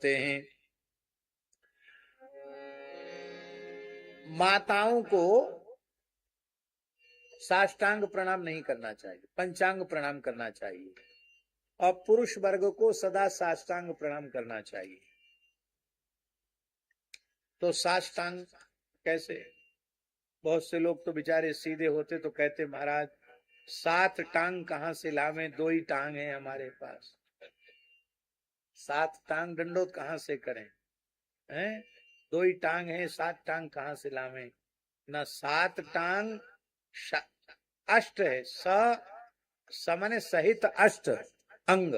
सकते हैं। माताओं को साष्टांग प्रणाम नहीं करना चाहिए, पंचांग प्रणाम करना चाहिए, और पुरुष वर्ग को सदा साष्टांग प्रणाम करना चाहिए। तो साष्टांग कैसे? बहुत से लोग तो बेचारे सीधे होते तो कहते महाराज 7 टांग कहां से लावे, 2 ही टांग है हमारे पास, 7 टांग दंडोत कहां से करें, हैं? 2 ही टांग है, 7 टांग कहां से लावे? ना 7 टांग, अष्ट है, समन सहित अष्ट अंग,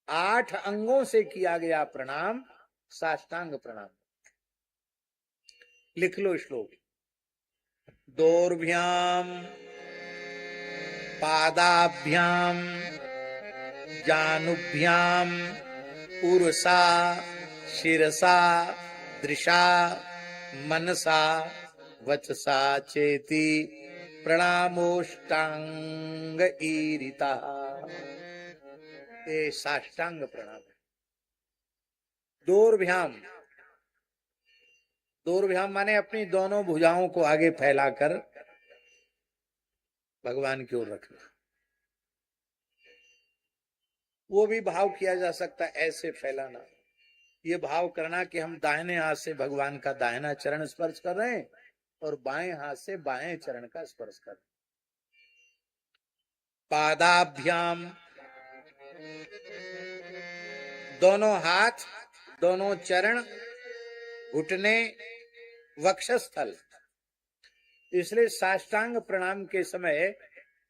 8 अंगों से किया गया प्रणाम साष्टांग प्रणाम। लिख लो श्लोक। दोर्भ्याम पादाभ्याम जानुभ्याम उरसा शिरसा दृशा मनसा वचसा चेति प्रणामोष्टांग ईरिता। ये साष्टांग प्रणाम है। दोर्भ्याम, दोर्भ्याम माने अपनी दोनों भुजाओं को आगे फैलाकर भगवान की ओर रखना। वो भी भाव किया जा सकता है, ऐसे फैलाना, ये भाव करना कि हम दाहिने हाथ से भगवान का दाहिना चरण स्पर्श कर रहे हैं और बाएं हाथ से बाएं चरण का स्पर्श कर रहे हैं। पादाभ्याम, दोनों हाथ, दोनों चरण, घुटने, वक्षस्थल। इसलिए साष्टांग प्रणाम के समय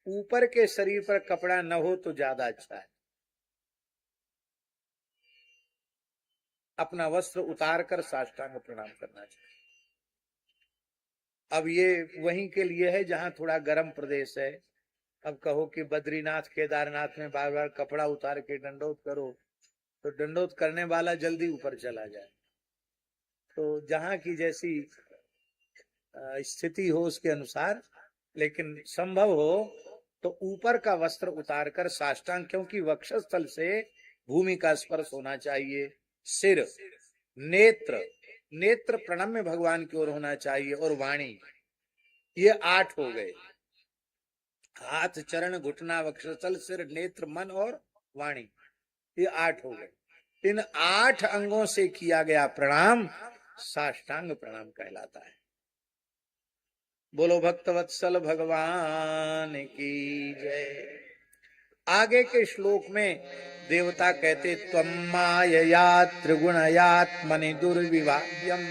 ऊपर के शरीर पर कपड़ा न हो तो ज्यादा अच्छा है। अपना वस्त्र उतार कर साष्टांग प्रणाम करना चाहिए। अब ये वहीं के लिए है जहां थोड़ा गर्म प्रदेश है। अब कहो कि बद्रीनाथ केदारनाथ में बार बार कपड़ा उतार के दंडोत करो तो दंडोत करने वाला जल्दी ऊपर चला जाए। तो जहां की जैसी स्थिति हो उसके अनुसार, लेकिन संभव हो तो ऊपर का वस्त्र उतार कर साष्टांग, क्योंकि वक्षस्थल से भूमि का स्पर्श होना चाहिए। सिर, नेत्र, नेत्र प्रणम्य भगवान की ओर होना चाहिए, और वाणी, ये 8 हो गए। हाथ, चरण, घुटना, वक्षस्थल, सिर, नेत्र, मन और वाणी, ये 8 हो गए। इन 8 अंगों से किया गया प्रणाम साष्टांग प्रणाम कहलाता है। बोलो भक्तवत्सल भगवान की जय। आगे के श्लोक में देवता कहते त्वं मायया त्रिगुणयात्मनि दुर्विभाव्यम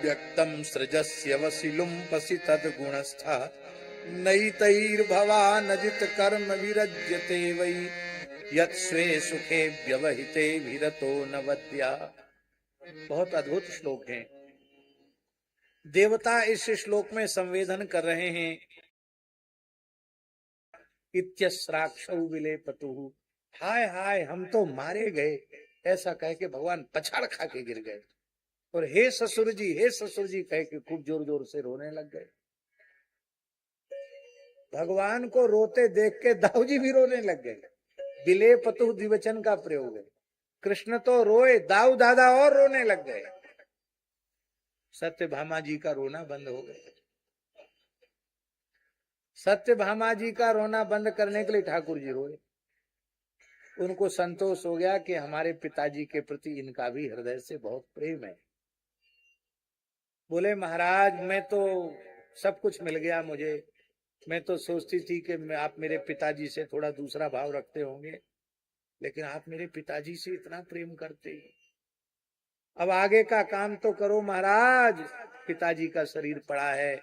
व्यक्तम सृजस्य वसिलुम्पसि तद्गुणस्थः नैतैर्भवानजित कर्म विरज्यते वै यत् स्वे सुखे व्यवहिते विरतो न वद्या। बहुत अद्भुत श्लोक है। देवता इस श्लोक में संवेदन कर रहे हैं इत्यस्राक्षौ विलेपतुः, हाय हाय हम तो मारे गए, ऐसा कह के भगवान पछाड़ खा के गिर गए, और हे ससुर जी, हे ससुर जी कह के खूब जोर जोर से रोने लग गए। भगवान को रोते देख के दाऊ जी भी रोने लग गए। विलेपतुः द्विवचन का प्रयोग है। कृष्ण तो रोए, दाऊ दादा और रोने लग गए। सत्यभामा जी का रोना बंद हो गया। सत्यभामा जी का रोना बंद करने के लिए ठाकुर जी रोए। उनको संतोष हो गया कि हमारे पिताजी के प्रति इनका भी हृदय से बहुत प्रेम है। बोले महाराज मैं तो सब कुछ मिल गया मुझे, मैं तो सोचती थी कि आप मेरे पिताजी से थोड़ा दूसरा भाव रखते होंगे, लेकिन आप मेरे पिताजी से इतना प्रेम करते हैं। अब आगे का काम तो करो महाराज, पिताजी का शरीर पड़ा है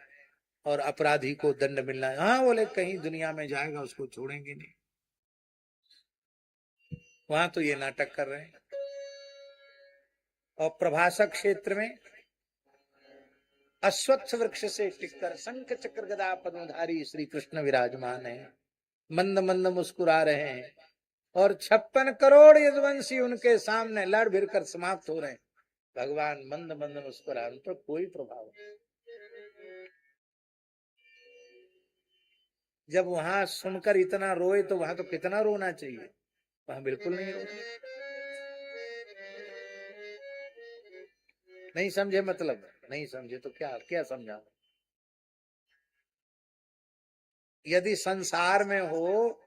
और अपराधी को दंड मिलना है। हाँ बोले कहीं दुनिया में जाएगा उसको छोड़ेंगे नहीं। वहां तो ये नाटक कर रहे हैं। और प्रभासक क्षेत्र में अश्वत्थ वृक्ष से टिककर शंख चक्र गदा पद्मधारी श्री कृष्ण विराजमान है, मंद मंद मुस्कुरा रहे हैं, और 56 करोड़ यदुवंशी उनके सामने लड़ भिड़ कर समाप्त हो रहे हैं। भगवान मंद मंद मुस्कुरा, उन पर कोई प्रभाव नहीं। जब वहां सुनकर इतना रोए तो वहां तो कितना रोना चाहिए, वहां बिल्कुल नहीं रोए। नहीं समझे मतलब, नहीं समझे तो क्या क्या समझा। यदि संसार में हो,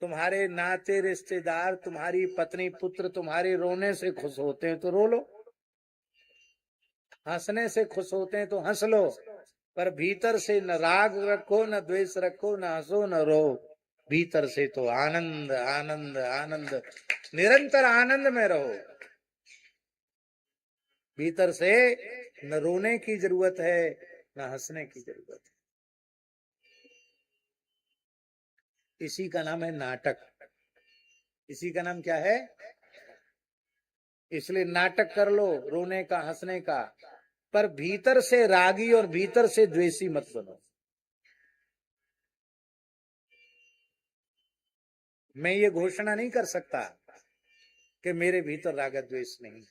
तुम्हारे नाते रिश्तेदार, तुम्हारी पत्नी पुत्र तुम्हारे रोने से खुश होते हैं तो रो लो, हंसने से खुश होते हैं तो हंस लो, पर भीतर से न राग रखो, न द्वेष रखो, न हंसो न रो। भीतर से तो आनंद आनंद आनंद, निरंतर आनंद में रहो। भीतर से न रोने की जरूरत है, न हंसने की जरूरत है। इसी का नाम है नाटक। इसी का नाम क्या है? इसलिए नाटक कर लो रोने का हंसने का, पर भीतर से रागी और भीतर से द्वेषी मत बनो। मैं ये घोषणा नहीं कर सकता कि मेरे भीतर राग द्वेष नहीं।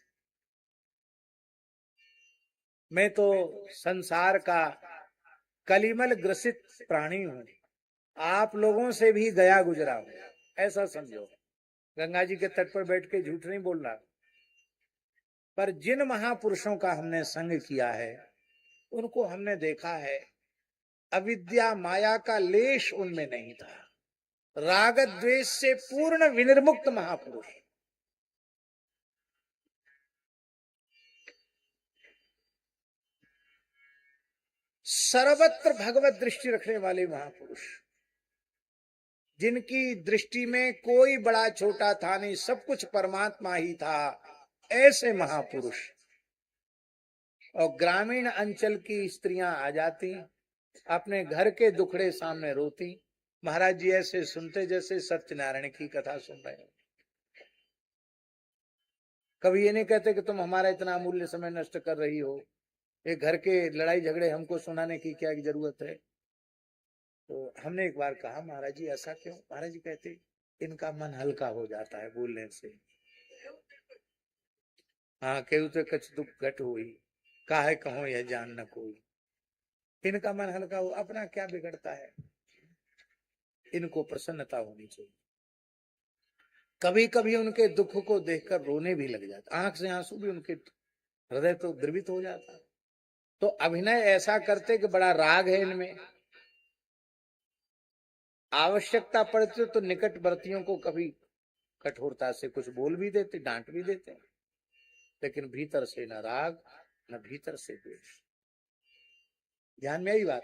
मैं तो संसार का कलिमल ग्रसित प्राणी हूं, आप लोगों से भी गया गुजरा हूं, ऐसा समझो। गंगा जी के तट पर बैठ के झूठ नहीं बोल रहा। पर जिन महापुरुषों का हमने संग किया है, उनको हमने देखा है, अविद्या माया का लेश उनमें नहीं था। राग द्वेष से पूर्ण विनिर्मुक्त महापुरुष। सर्वत्र भगवत दृष्टि रखने वाले महापुरुष, जिनकी दृष्टि में कोई बड़ा छोटा था नहीं, सब कुछ परमात्मा ही था, ऐसे महापुरुष। और ग्रामीण अंचल की स्त्रियां आ जाती, अपने घर के दुखड़े सामने रोती। महाराज जी ऐसे सुनते जैसे सत्यनारायण की कथा सुन रहे हो। कभी ये नहीं कहते कि तुम हमारा इतना अमूल्य समय नष्ट कर रही हो, ये घर के लड़ाई झगड़े हमको सुनाने की क्या जरूरत है। तो हमने एक बार कहा, महाराज जी ऐसा क्यों? महाराज जी कहते, इनका मन हल्का हो जाता है बोलने से। हाँ, केहू तो कछ दुख घट हुई, काहे कहो यह जान न कोई। इनका मन हल्का हो, अपना क्या बिगड़ता है। इनको प्रसन्नता होनी चाहिए। कभी कभी उनके दुख को देखकर रोने भी लग जाता, आंख से आंसू भी, उनके हृदय तो द्रवित हो जाता। तो अभिनय ऐसा करते कि बड़ा राग है इनमें। आवश्यकता पड़ती तो निकटवर्तियों को कभी कठोरता से कुछ बोल भी देते, डांट भी देते, लेकिन भीतर से न राग न भीतर से द्वेष। ध्यान में आई बात।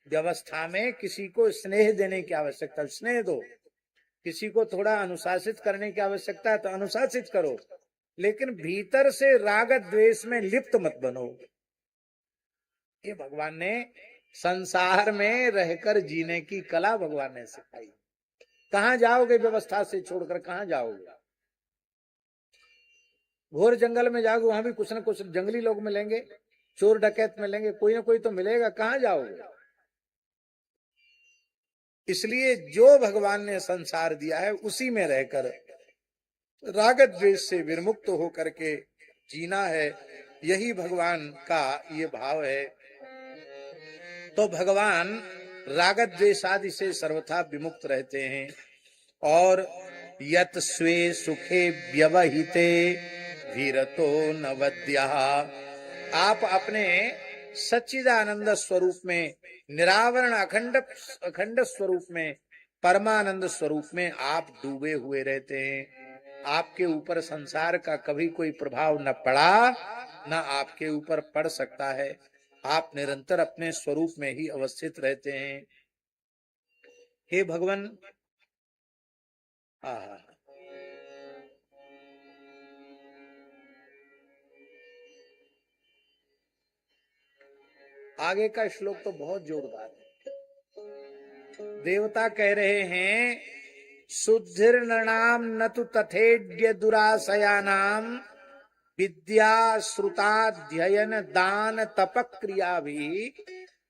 व्यवस्था में किसी को स्नेह देने की आवश्यकता, स्नेह दो। किसी को थोड़ा अनुशासित करने की आवश्यकता है तो अनुशासित करो, लेकिन भीतर से राग द्वेष में लिप्त मत बनो। ये भगवान ने संसार में रहकर जीने की कला भगवान ने सिखाई। कहां जाओगे व्यवस्था से छोड़कर, कहां जाओगे? घोर जंगल में जाओगे, वहां भी कुछ न कुछ जंगली लोग मिलेंगे, चोर डकैत मिलेंगे, कोई ना कोई तो मिलेगा, कहां जाओगे? इसलिए जो भगवान ने संसार दिया है उसी में रहकर राग द्वेष से विमुक्त होकर के जीना है। यही भगवान का ये भाव है। तो भगवान राग द्वेषादि से सर्वथा विमुक्त रहते हैं। और यत स्वे सुखे व्यवहिते धीरतो नवद्या, आप अपने सच्चिदानंद स्वरूप में, निरावरण अखंड अखंड स्वरूप में, परमानंद स्वरूप में आप डूबे हुए रहते हैं। आपके ऊपर संसार का कभी कोई प्रभाव न पड़ा, न आपके ऊपर पड़ सकता है। आप निरंतर अपने स्वरूप में ही अवस्थित रहते हैं। हे भगवान, आगे का श्लोक तो बहुत जोरदार है। देवता कह रहे हैं, शुद्धिर्नृणाम न तु तथेड्य दुराशयानाम विद्या श्रुताध्ययन दान तप क्रिया भी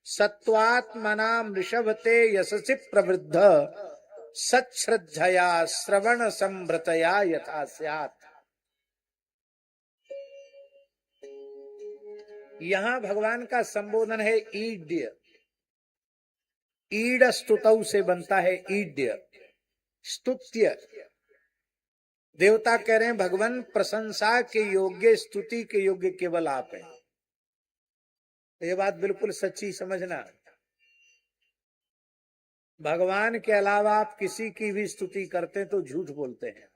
सत्वात्मना ऋषभते यशसि प्रवृद्ध सच्छ्रद्धया श्रवण संभृतया यथा स्यात्। यहां भगवान का संबोधन है ईड्य। ईड स्तुतौ से बनता है ईड्य, स्तुत्य। देवता कह रहे हैं भगवान प्रशंसा के योग्य, स्तुति के योग्य केवल आप हैं। ये बात बिल्कुल सच्ची समझना। भगवान के अलावा आप किसी की भी स्तुति करते हैं तो झूठ बोलते हैं,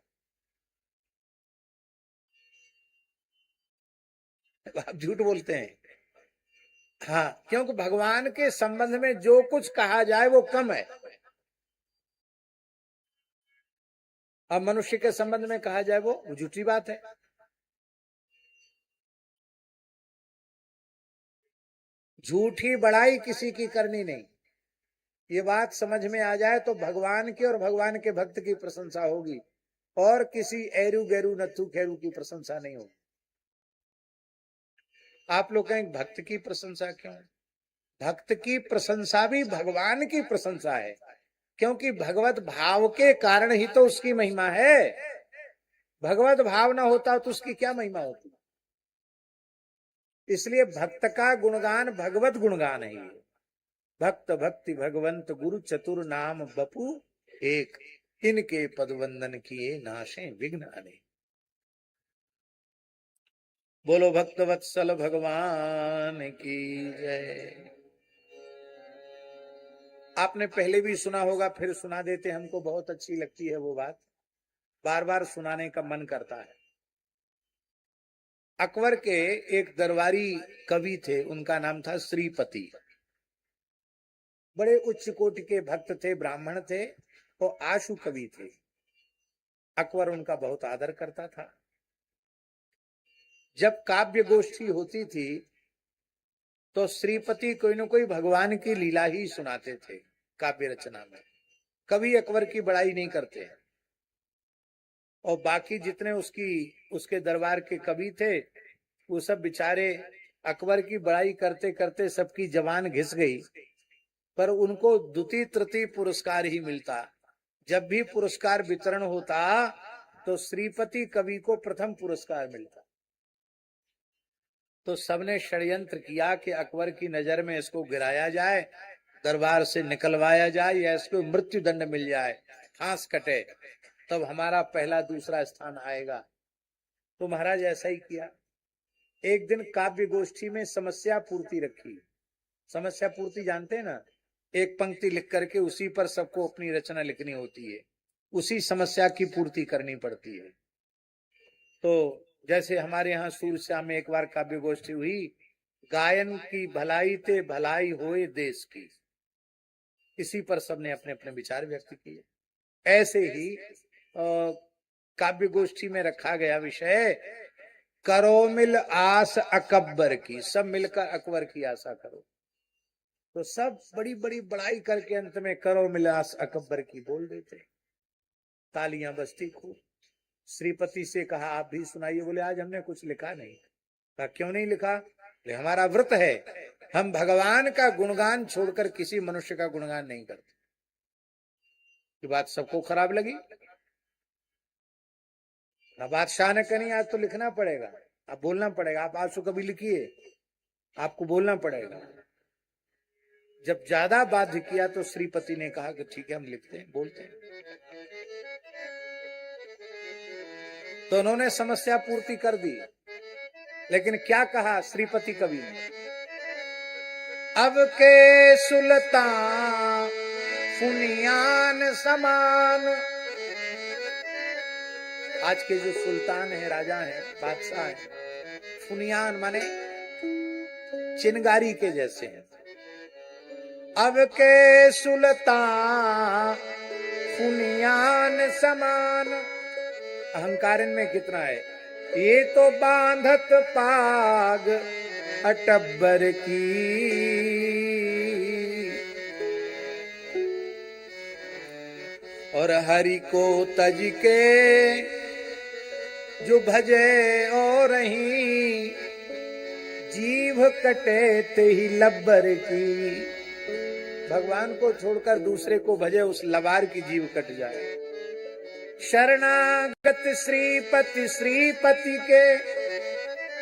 आप झूठ बोलते हैं। हाँ, क्योंकि भगवान के संबंध में जो कुछ कहा जाए वो कम है। अब मनुष्य के संबंध में कहा जाए वो झूठी बात है। झूठी बड़ाई किसी की करनी नहीं। ये बात समझ में आ जाए तो भगवान की और भगवान के भक्त की प्रशंसा होगी, और किसी एरू गैरू नथु खेरू की प्रशंसा नहीं होगी। आप लोग कहें भक्त की प्रशंसा क्यों? भक्त की प्रशंसा भी भगवान की प्रशंसा है, क्योंकि भगवत भाव के कारण ही तो उसकी महिमा है। भगवत भाव ना होता तो उसकी क्या महिमा होती? इसलिए भक्त का गुणगान भगवत गुणगान है। भक्त भक्ति भगवंत गुरु चतुर नाम बपू एक, इनके पदवंदन किए नाशे विघ्न अनेक। बोलो भक्त वत्सल भगवान की जय। आपने पहले भी सुना होगा, फिर सुना देते, हमको बहुत अच्छी लगती है वो बात, बार बार सुनाने का मन करता है। अकबर के एक दरबारी कवि थे, उनका नाम था श्रीपति। बड़े उच्च कोटि के भक्त थे, ब्राह्मण थे, वो आशु कवि थे। अकबर उनका बहुत आदर करता था। जब काव्य गोष्ठी होती थी तो श्रीपति कोई न कोई भगवान की लीला ही सुनाते थे काव्य रचना में। कभी अकबर की बड़ाई नहीं करते हैं। और बाकी जितने उसके दरबार के कवि थे, वो सब बेचारे अकबर की बड़ाई करते करते सबकी जबान घिस गई, पर उनको द्वितीय तृतीय पुरस्कार ही मिलता। जब भी पुरस्कार वितरण होता तो श्रीपति कवि को प्रथम पुरस्कार मिलता। तो सबने षड्यंत्र किया कि अकबर की नजर में इसको गिराया जाए, दरबार से निकलवाया जाए, या इसको मृत्यु दंड मिल जाए, फांस कटे, तब हमारा पहला दूसरा स्थान आएगा। तो महाराज ऐसा ही किया। एक दिन काव्य गोष्ठी में समस्या पूर्ति रखी। समस्या पूर्ति जानते हैं ना? एक पंक्ति लिख करके उसी पर सबको अपनी रचना लिखनी होती है, उसी समस्या की पूर्ति करनी पड़ती है। तो जैसे हमारे यहाँ सूरश्याम में एक बार काव्य गोष्ठी हुई, गायन की भलाई ते भलाई होए देश की, इसी पर सबने अपने अपने विचार व्यक्त किए। ऐसे ही काव्य गोष्ठी में रखा गया विषय, करो मिल आस अकबर की, सब मिलकर अकबर की आशा करो। तो सब बड़ी बड़ी बड़ाई करके अंत में करो मिल आस अकबर की बोल देते, तालियां बजती खूब। श्रीपति से कहा आप भी सुनाइए। बोले आज हमने कुछ लिखा नहीं। कहा क्यों नहीं लिखा? हमारा व्रत है, हम भगवान का गुणगान छोड़कर किसी मनुष्य का गुणगान नहीं करते। ये बात सबको खराब लगी। बादशाह ने कहा नहीं आज तो लिखना पड़ेगा, आप बोलना पड़ेगा, आप आंसू कभी लिखिए, आपको बोलना पड़ेगा। जब ज्यादा बाध्य किया तो श्रीपति ने कहा कि ठीक है हम लिखते हैं, बोलते हैं। तो उन्होंने समस्या पूर्ति कर दी। लेकिन क्या कहा श्रीपति कवि ने? अब के सुल्तान फुनियान समान। आज के जो सुल्तान है, राजा है, बादशाह है, फुनियान माने चिनगारी के जैसे हैं। अब के सुल्तान फुनियान समान। अहंकार में कितना है? ये तो बांधत पाग अटब्बर की, और हरि को तज के जो भजे और रही, जीभ कटे ते ही लब्बर की। भगवान को छोड़कर दूसरे को भजे, उस लबार की जीभ कट जाए। शरणागत श्रीपति श्रीपति के,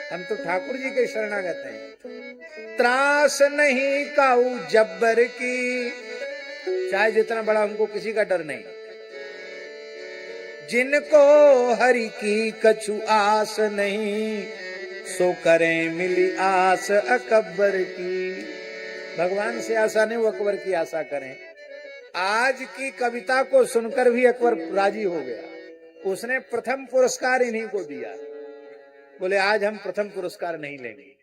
हम तो ठाकुर जी के शरणागत हैं। त्रास नहीं काऊ जब्बर की, चाहे जितना बड़ा, हमको किसी का डर नहीं। जिनको हरि की कछु आस नहीं, सो करें मिली आस अकबर की। भगवान से आशा नहीं, वो अकबर की आशा करें। आज की कविता को सुनकर भी अकबर राजी हो गया। उसने प्रथम पुरस्कार इन्हीं को दिया। बोले आज हम प्रथम पुरस्कार नहीं लेंगे।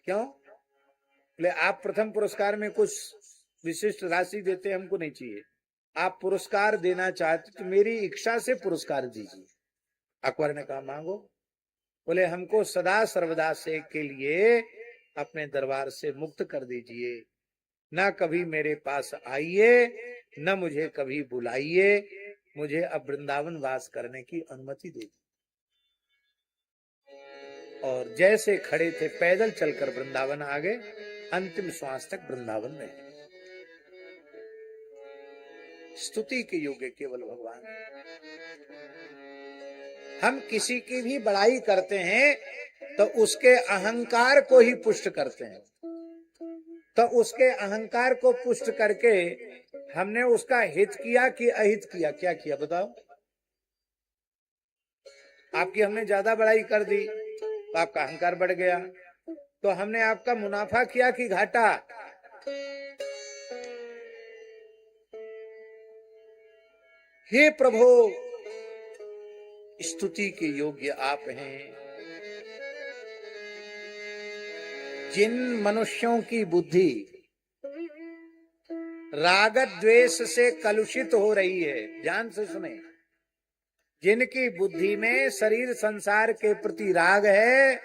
क्यों? बोले आप प्रथम पुरस्कार में कुछ विशिष्ट राशि देते, हमको नहीं चाहिए। आप पुरस्कार देना चाहते तो मेरी इच्छा से पुरस्कार दीजिए। अकबर ने कहा मांगो। बोले हमको सदा सर्वदा से के लिए अपने दरबार से मुक्त कर दीजिए, ना कभी मेरे पास आइए, न मुझे कभी बुलाइए, मुझे अब वृंदावन वास करने की अनुमति दे दी। और जैसे खड़े थे पैदल चलकर वृंदावन आ गए, अंतिम श्वास तक वृंदावन में। स्तुति के योग्य केवल भगवान। हम किसी की भी बड़ाई करते हैं तो उसके अहंकार को ही पुष्ट करते हैं। तो उसके अहंकार को पुष्ट करके हमने उसका हित किया कि अहित किया? क्या किया बताओ? आपकी हमने ज्यादा बड़ाई कर दी तो आपका अहंकार बढ़ गया। तो हमने आपका मुनाफा किया कि घाटा? हे प्रभु, स्तुति के योग्य आप हैं। जिन मनुष्यों की बुद्धि राग द्वेष से कलुषित हो रही है, ध्यान से सुने, जिनकी बुद्धि में शरीर संसार के प्रति राग है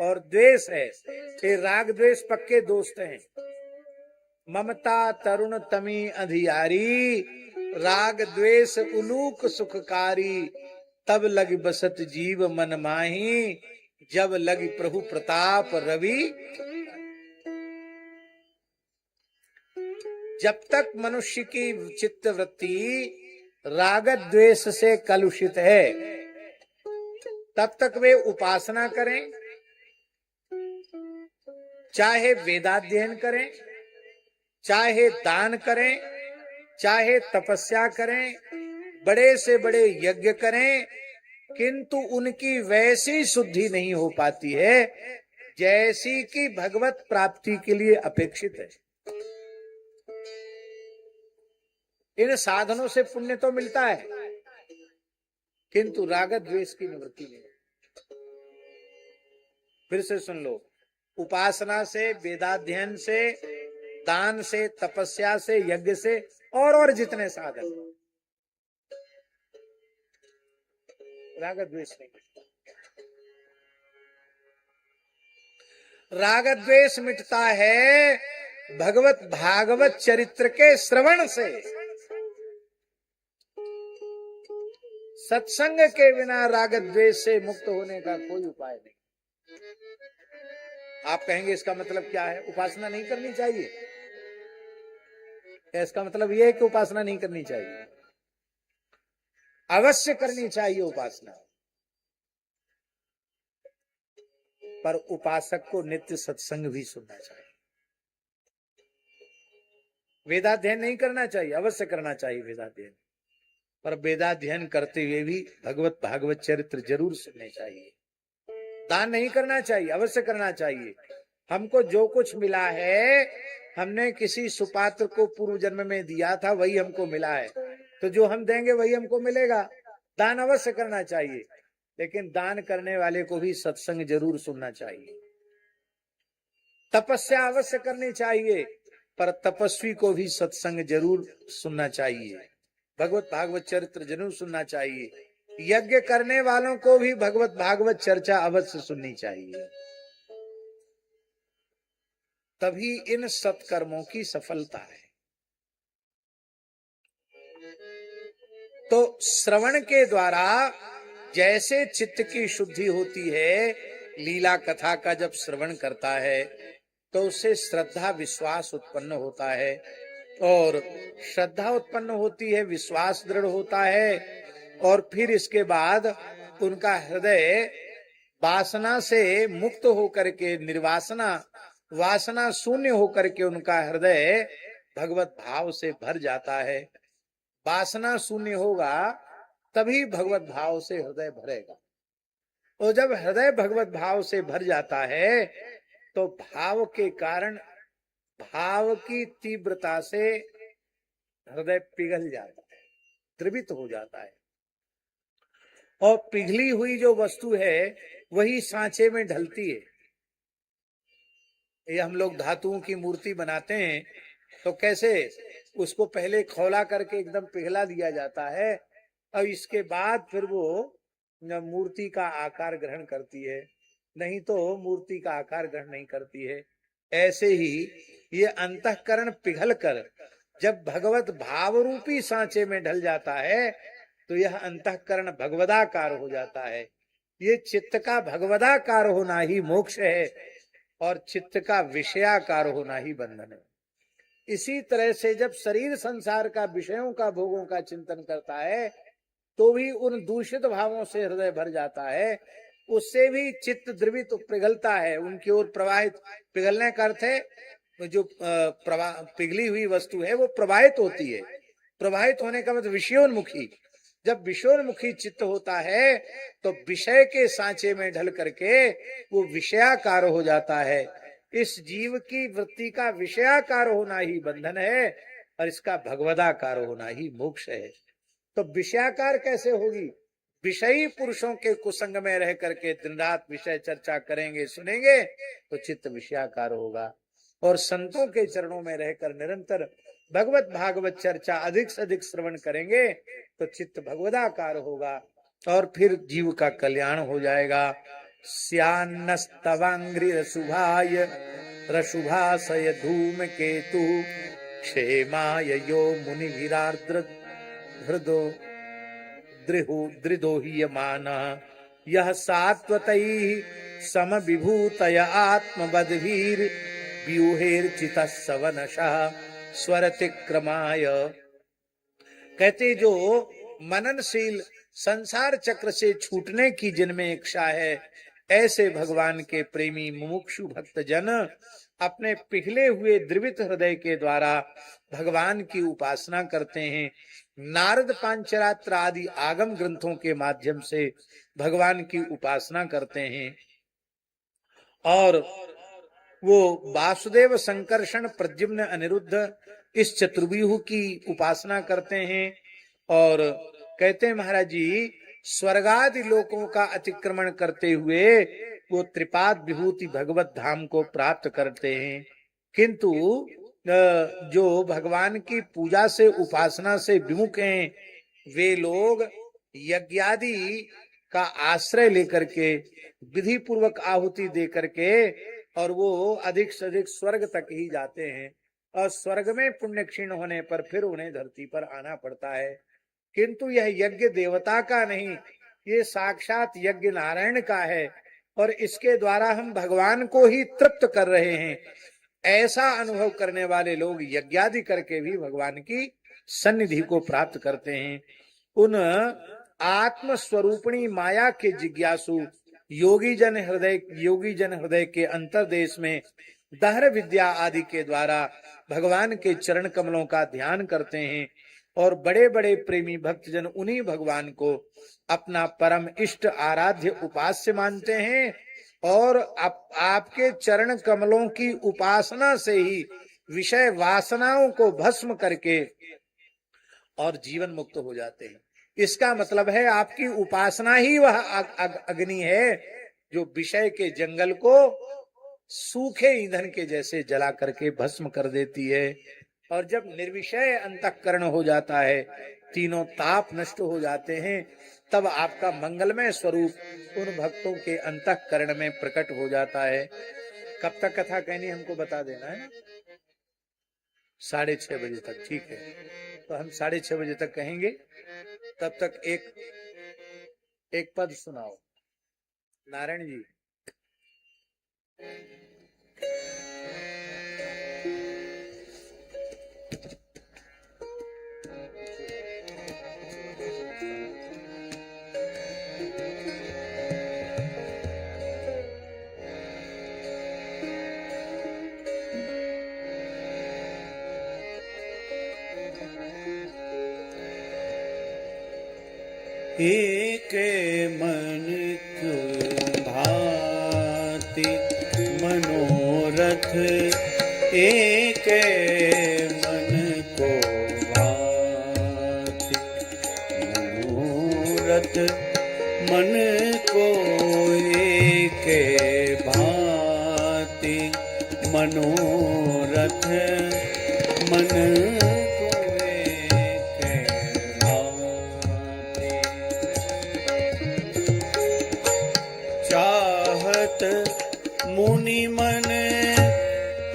और द्वेष है, ये राग द्वेष पक्के दोस्त हैं। ममता तरुण तमी अधियारी, राग द्वेष उलूक सुखकारी, तब लग बसत जीव मन माही, जब लग प्रभु प्रताप रवि। जब तक मनुष्य की चित्त वृत्ति राग द्वेष से कलुषित है, तब तक वे उपासना करें, चाहे वेदाध्ययन करें, चाहे दान करें, चाहे तपस्या करें, बड़े से बड़े यज्ञ करें, किंतु उनकी वैसी शुद्धि नहीं हो पाती है जैसी कि भगवत प्राप्ति के लिए अपेक्षित है। इन साधनों से पुण्य तो मिलता है, किंतु राग द्वेष की निवृत्ति नहीं। फिर से सुन लो, उपासना से, वेदाध्ययन से, दान से, तपस्या से, यज्ञ से और जितने साधन, राग द्वेष नहीं। राग द्वेष मिटता है भगवत भागवत चरित्र के श्रवण से। सत्संग के बिना राग द्वेष से मुक्त होने का कोई उपाय नहीं। आप कहेंगे इसका मतलब क्या है? उपासना नहीं करनी चाहिए? इसका मतलब यह है कि उपासना नहीं करनी चाहिए? अवश्य करनी चाहिए उपासना, पर उपासक को नित्य सत्संग भी सुनना चाहिए। वेदाध्ययन नहीं करना चाहिए? अवश्य करना चाहिए वेदाध्ययन, पर वेदाध्ययन करते हुए भी भगवत भागवत चरित्र जरूर सुनने चाहिए। दान नहीं करना चाहिए? अवश्य करना चाहिए। हमको जो कुछ मिला है, हमने किसी सुपात्र को पूर्व जन्म में दिया था, वही हमको मिला है, तो जो हम देंगे वही हमको मिलेगा। दान अवश्य करना चाहिए, लेकिन दान करने वाले को भी सत्संग जरूर सुनना चाहिए। तपस्या अवश्य करनी चाहिए, पर तपस्वी को भी सत्संग जरूर सुनना चाहिए, भगवत भागवत चरित्र जरूर सुनना चाहिए। यज्ञ करने वालों को भी भगवत भागवत चर्चा अवश्य सुननी चाहिए, तभी इन सत्कर्मों की सफलता है। तो श्रवण के द्वारा जैसे चित्त की शुद्धि होती है, लीला कथा का जब श्रवण करता है तो उससे श्रद्धा विश्वास उत्पन्न होता है, और श्रद्धा उत्पन्न होती है, विश्वास दृढ़ होता है, और फिर इसके बाद उनका हृदय वासना से मुक्त होकर के, निर्वासना वासना शून्य होकर के उनका हृदय भगवत भाव से भर जाता है। वासना शून्य होगा तभी भगवत भाव से हृदय भरेगा। और जब हृदय भगवत भाव से भर जाता है तो भाव के कारण, भाव की तीव्रता से हृदय पिघल जाता है, द्रवित हो जाता है। और पिघली हुई जो वस्तु है वही सांचे में ढलती है। ये हम लोग धातुओं की मूर्ति बनाते हैं तो कैसे उसको पहले खौला करके एकदम पिघला दिया जाता है और इसके बाद फिर वो मूर्ति का आकार ग्रहण करती है, नहीं तो मूर्ति का आकार ग्रहण नहीं करती है। ऐसे ही ये अंतःकरण पिघल कर जब भगवत भाव रूपी सांचे में ढल जाता है तो यह अंतःकरण भगवदाकार हो जाता है। ये चित्त का भगवदाकार होना ही मोक्ष है और चित्त का विषयाकार होना ही बंधन है। इसी तरह से जब शरीर संसार का विषयों का भोगों का चिंतन करता है तो भी उन दूषित भावों से हृदय भर जाता है, उससे भी चित्त द्रवित पिघलता है, उनकी ओर प्रवाहित। पिघलने का अर्थ है जो पिघली हुई वस्तु है वो प्रवाहित होती है। प्रवाहित होने का मतलब विषयोन्मुखी। जब विषयोन्मुखी चित्त होता है तो विषय के सांचे में ढल करके वो विषयाकार हो जाता है। इस जीव की वृत्ति का विषयाकार होना ही बंधन है और इसका भगवदाकार होना ही मोक्ष है। तो विषयाकार कैसे होगी? विषयी पुरुषों के कुसंग में रह करके दिन रात विषय चर्चा करेंगे, सुनेंगे तो चित्त विषयाकार होगा। और संतों के चरणों में रहकर निरंतर भगवत भागवत चर्चा अधिक से अधिक श्रवण करेंगे तो चित्त भगवदाकार होगा और फिर जीव का कल्याण हो जाएगा। स्यान्नस्तवांग्रि रसुभाय रसुभासय धूम केतु क्षेमाय यो मुनि विरार्द्र हृदो दृदोह्यमानः यह सात्वतैः सम विभूतय आत्मबद्भिर् व्यूहेर्चितः सवनशः स्वरतिक्रमाय। कहते जो मननशील संसार चक्र से छूटने की जिनमें इच्छा है, ऐसे भगवान के प्रेमी मुमुक्षु भक्त जन अपने पिघले हुए द्रवित हृदय के द्वारा भगवान की उपासना करते हैं। नारद पांचरात्र आदि आगम ग्रंथों के माध्यम से भगवान की उपासना करते हैं और वो वासुदेव संकर्षण प्रद्युम्न अनिरुद्ध इस चतुर्व्यूह की उपासना करते हैं। और कहते हैं महाराज जी स्वर्गादि लोकों का अतिक्रमण करते हुए वो त्रिपाद विभूति भगवत धाम को प्राप्त करते हैं। किंतु जो भगवान की पूजा से उपासना से विमुख हैं वे लोग यज्ञादि का आश्रय लेकर के विधि पूर्वक आहुति दे करके और वो अधिक से अधिक स्वर्ग तक ही जाते हैं और स्वर्ग में पुण्य क्षीण होने पर फिर उन्हें धरती पर आना पड़ता है। किंतु यह यज्ञ देवता का नहीं, ये साक्षात यज्ञ नारायण का है और इसके द्वारा हम भगवान को ही तृप्त कर रहे हैं। ऐसा अनुभव करने वाले लोग यज्ञादि करके भी भगवान की सन्निधि को प्राप्त करते हैं। उन आत्म स्वरूपणी माया के जिज्ञासु योगी जन हृदय के अंतरदेश में दहर विद्या आदि के द्वारा भगवान के चरण कमलों का ध्यान करते हैं और बड़े बड़े प्रेमी भक्तजन उन्हीं भगवान को अपना परम इष्ट आराध्य उपास्य मानते हैं और आपके चरण कमलों की उपासना से ही विषय वासनाओं को भस्म करके और जीवन मुक्त हो जाते हैं। इसका मतलब है आपकी उपासना ही वह अग्नि है जो विषय के जंगल को सूखे ईंधन के जैसे जला करके भस्म कर देती है। और जब निर्विषय अंतःकरण हो जाता है, तीनों ताप नष्ट हो जाते हैं, तब आपका मंगलमय स्वरूप उन भक्तों के अंतःकरण में प्रकट हो जाता है। कब तक कथा कहनी हमको बता देना है, 6:30 बजे तक, ठीक है? तो हम 6:30 बजे तक कहेंगे, तब तक एक पद सुनाओ नारायण जी। एक मन भांति मनोरथ एक मन को भाति। मनोरथ मन को एक भांति मनोरथ मन को एक भांति। चाहत मुनि मन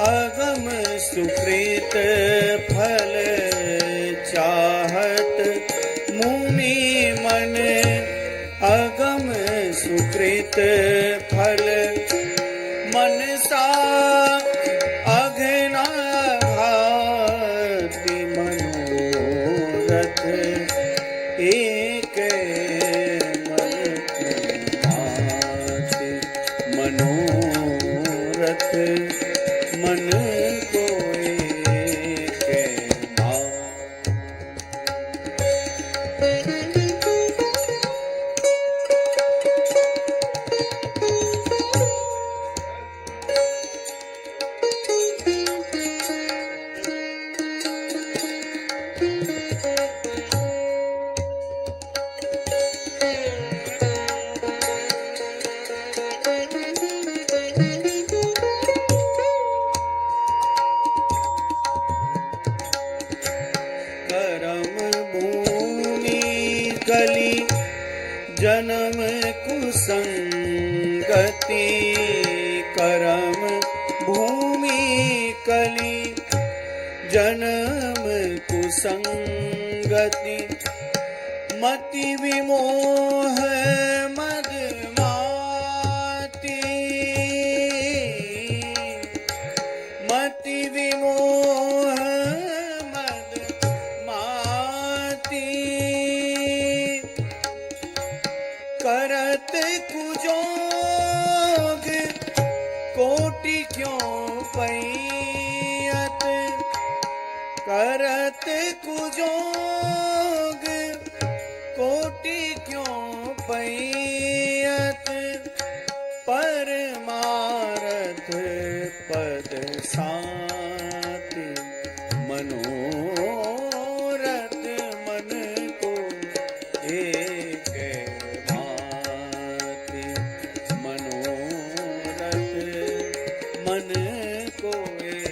अगम सुकृत फल। चाहत मुनि मन अगम सुकृत फल। मनसा अघना भाति मनोरथ एक मन भाति। मनोरथ मन को एक भाति। कली जन्म कुसंगति। करम भूमि कली जन्म कुसंगति। मति विमोह मद माती। मति विमोह मद माती। करत कुजोग कोटि क्यों पैयत। करत कुजोग कोटि क्यों पैयत। परमारथ पद साति मनोरथ मन को एक भांति। मनोरथ मन को एक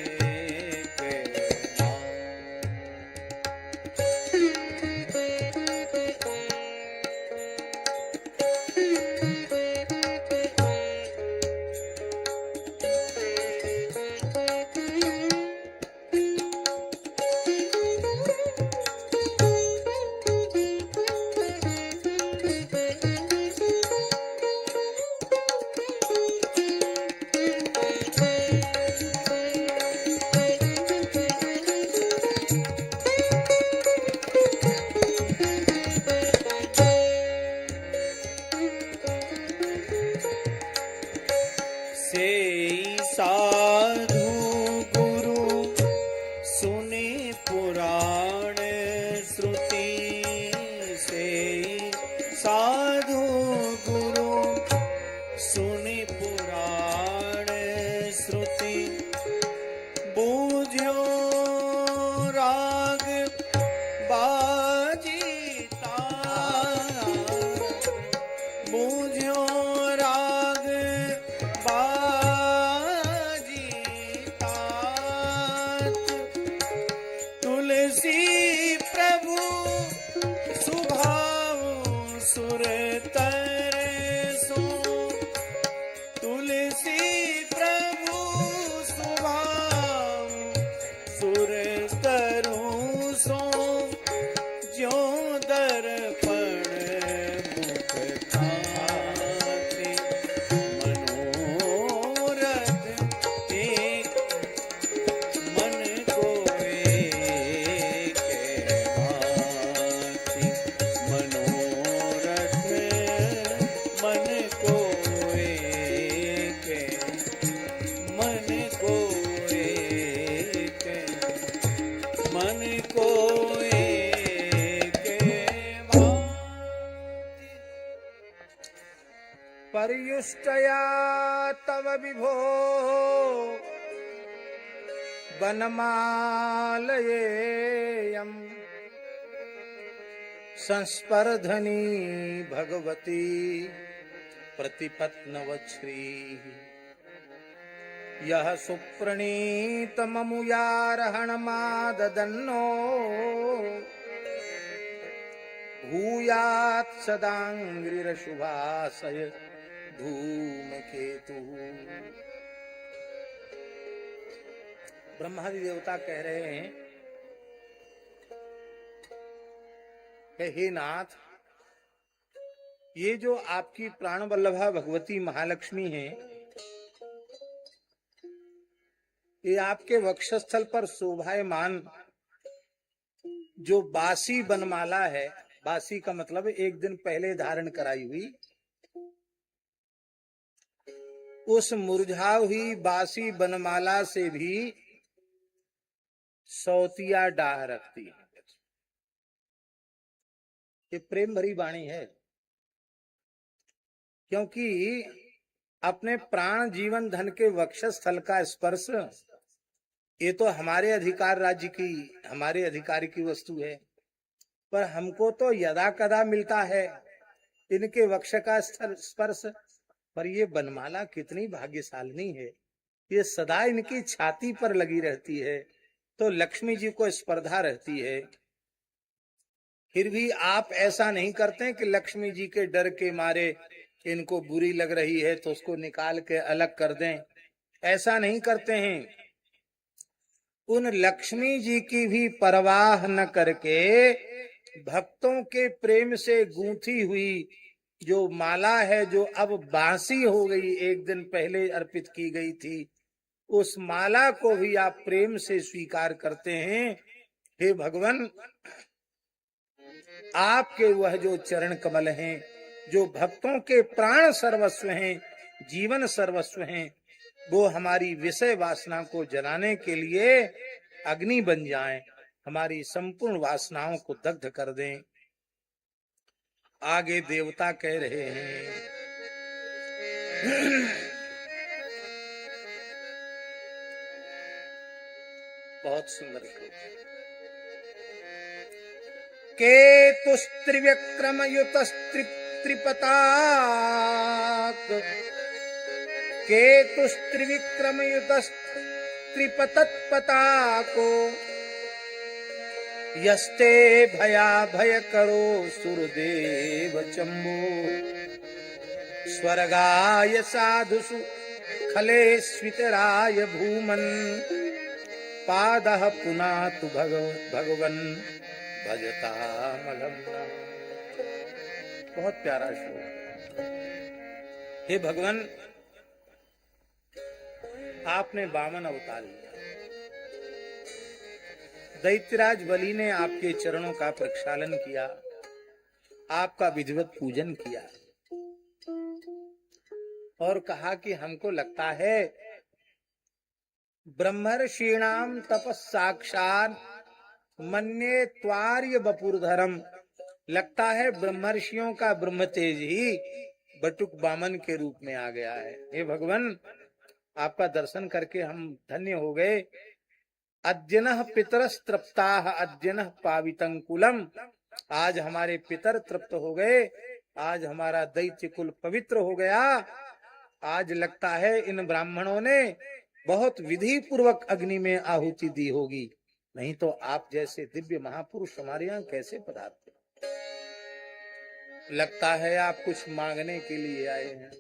साधु गुरु सुने पुराण श्रुति। से साधु गुरु सुने पुराण श्रुति। बूझो राग बाजीता। बूझो राग तुलसी प्रभु सुभाव सुर तरसो। तुलसी प्रभु सुभाव सुर तरसो। ज्यो दर्पण मुख ताते मनोरथ एक मन को एक भांति। मनोरथ मन को एक मन को एक मन को एक भांति। पर्युष्टया तव विभो वनमालयेयम् संस्पर्धनी भगवती प्रतिपत्नवच्छ्रीः यः सुप्रणीतममुयारहणमाददन्नो भूयात् सदाङ्घ्रिरशुभाशय धूमकेतुः। ब्रह्मादि देवता कह रहे हैं कि हे नाथ, ये जो आपकी प्राण वल्लभा भगवती महालक्ष्मी है, ये आपके वक्षस्थल पर शोभायमान जो बासी बनमाला है, बासी का मतलब एक दिन पहले धारण कराई हुई, उस मुरझा हुई बासी बनमाला से भी सौतिया डाह रखती है। ये प्रेम भरी वाणी है, क्योंकि अपने प्राण जीवन धन के वक्षस्थल का स्पर्श ये तो हमारे अधिकार राज्य की, हमारे अधिकार की वस्तु है, पर हमको तो यदा कदा मिलता है इनके वक्ष का स्पर्श। पर ये बनमाला कितनी भाग्यशालिनी है, ये सदा इनकी छाती पर लगी रहती है, तो लक्ष्मी जी को स्पर्धा रहती है। फिर भी आप ऐसा नहीं करते कि लक्ष्मी जी के डर के मारे इनको बुरी लग रही है तो उसको निकाल के अलग कर दें, ऐसा नहीं करते हैं। उन लक्ष्मी जी की भी परवाह न करके भक्तों के प्रेम से गूंथी हुई जो माला है, जो अब बासी हो गई, एक दिन पहले अर्पित की गई थी, उस माला को भी आप प्रेम से स्वीकार करते हैं। हे भगवान, आपके वह जो चरण कमल हैं, जो भक्तों के प्राण सर्वस्व हैं, जीवन सर्वस्व हैं, वो हमारी विषय वासना को जलाने के लिए अग्नि बन जाएं, हमारी संपूर्ण वासनाओं को दग्ध कर दें। आगे देवता कह रहे हैं बहुत सुंदर केतुस्त्रिविक्रम युतस्त्रिपताक केतुस्त्रिविक्रम युतस्त्रिपतत्पताको यस्ते भया भय करो सुरदेव चंबो स्वर्गाय साधुषु खले स्वितराय भूमन् पादः पुनातु भगवन् भजता मलम। बहुत प्यारा श्लोक। हे भगवान, आपने वामन अवतार लिया, दैत्यराज बलि ने आपके चरणों का प्रक्षालन किया, आपका विधिवत पूजन किया और कहा कि हमको लगता है ब्रह्मर्षीणाम तपस्साक्षात् मन्ये त्वार्य बपुरधरम, लगता है ब्रह्मर्षियों का ब्रह्म तेज ही बटुक वामन के रूप में आ गया है। हे भगवान, आपका दर्शन करके हम धन्य हो गए। अद्यनः पितरस्तृप्ताः अद्यनः पावितंकुलम, आज हमारे पितर तृप्त हो गए, आज हमारा दैत्य कुल पवित्र हो गया। आज लगता है इन ब्राह्मणों ने बहुत विधि पूर्वक अग्नि में आहुति दी होगी, नहीं तो आप जैसे दिव्य महापुरुष हमारे यहाँ कैसे पधारते। लगता है आप कुछ मांगने के लिए आए हैं,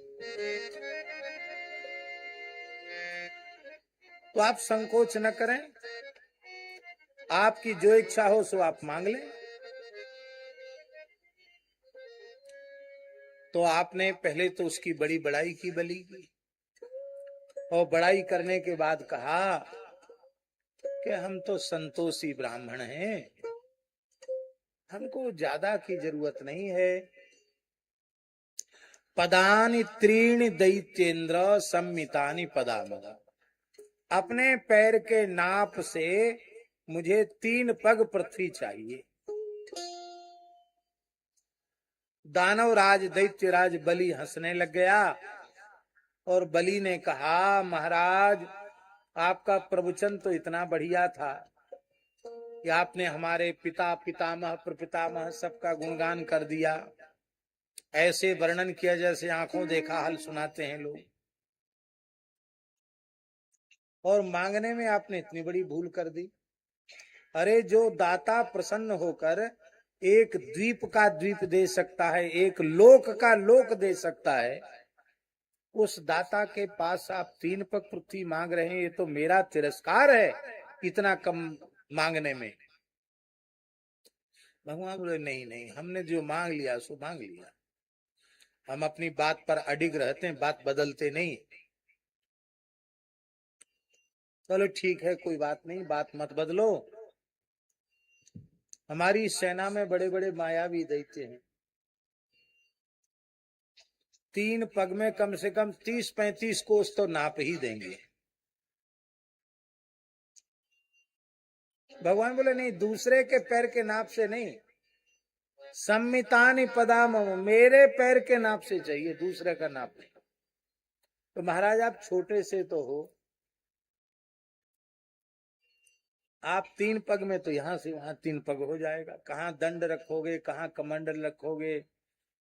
तो आप संकोच न करें, आपकी जो इच्छा हो सो आप मांग लें। तो आपने पहले तो उसकी बड़ी बड़ाई की बलि की, और बड़ाई करने के बाद कहा कि हम तो संतोषी ब्राह्मण हैं, हमको ज्यादा की जरूरत नहीं है। पदानि त्रीणि दैत्येंद्र सम्मितानि पदामगा, अपने पैर के नाप से मुझे 3 पग पृथ्वी चाहिए। दानवराज दैत्यराज बलि हंसने लग गया और बलि ने कहा, महाराज आपका प्रवचन तो इतना बढ़िया था कि आपने हमारे पिता पितामह प्रपितामह सबका गुणगान कर दिया, ऐसे वर्णन किया जैसे आंखों देखा हल सुनाते हैं लोग, और मांगने में आपने इतनी बड़ी भूल कर दी। अरे जो दाता प्रसन्न होकर एक द्वीप का द्वीप दे सकता है, एक लोक का लोक दे सकता है, उस दाता के पास आप 3 पग पृथ्वी मांग रहे हैं, ये तो मेरा तिरस्कार है इतना कम मांगने में। भगवान बोले, नहीं नहीं, हमने जो मांग लिया सो मांग लिया, हम अपनी बात पर अडिग रहते हैं, बात बदलते नहीं। चलो ठीक है, कोई बात नहीं, बात मत बदलो। हमारी सेना में बड़े बड़े मायावी दैत्य हैं, 3 पग में कम से कम 30-35 कोस तो नाप ही देंगे। भगवान बोले, नहीं, दूसरे के पैर के नाप से नहीं, सम्मितानि पदाम, मेरे पैर के नाप से चाहिए, दूसरे का नाप नहीं। तो महाराज आप छोटे से तो हो, आप 3 पग में तो यहां से वहां 3 पग हो जाएगा, कहाँ दंड रखोगे, कहाँ कमंडल रखोगे,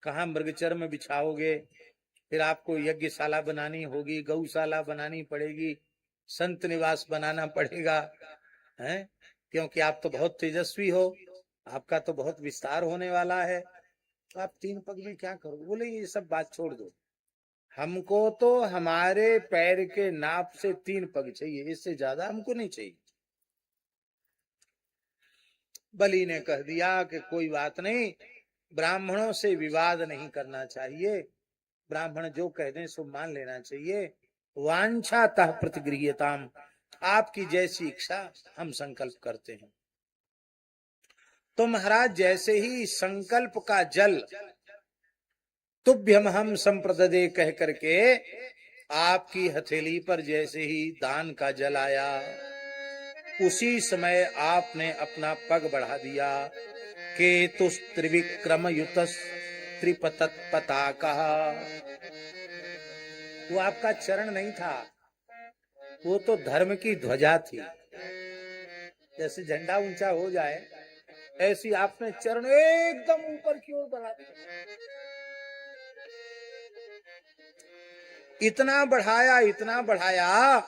कहाँ मृगचर्म बिछाओगे, फिर आपको यज्ञशाला बनानी होगी, गौशाला बनानी पड़ेगी, संत निवास बनाना पड़ेगा, है? क्योंकि आप तो बहुत तेजस्वी हो, आपका तो बहुत विस्तार होने वाला है, तो आप 3 पग में क्या करोगे? बोले ये सब बात छोड़ दो, हमको तो हमारे पैर के नाप से 3 पग चाहिए, इससे ज्यादा हमको नहीं चाहिए। बलि ने कह दिया कि कोई बात नहीं, ब्राह्मणों से विवाद नहीं करना चाहिए, ब्राह्मण जो कह दें सो मान लेना चाहिए। वांछातः प्रतिगृह्यताम, आपकी जैसी इच्छा हम संकल्प करते हैं। तो महाराज जैसे ही संकल्प का जल तुभ्यम हम संप्रददे कह करके आपकी हथेली पर जैसे ही दान का जल आया, उसी समय आपने अपना पग बढ़ा दिया। केतुस त्रिविक्रम युतस त्रिपतत पताका, वो आपका चरण नहीं था, वो तो धर्म की ध्वजा थी। जैसे झंडा ऊंचा हो जाए ऐसी आपने चरण एकदम ऊपर की ओर बढ़ा दिया, इतना बढ़ाया, इतना बढ़ाया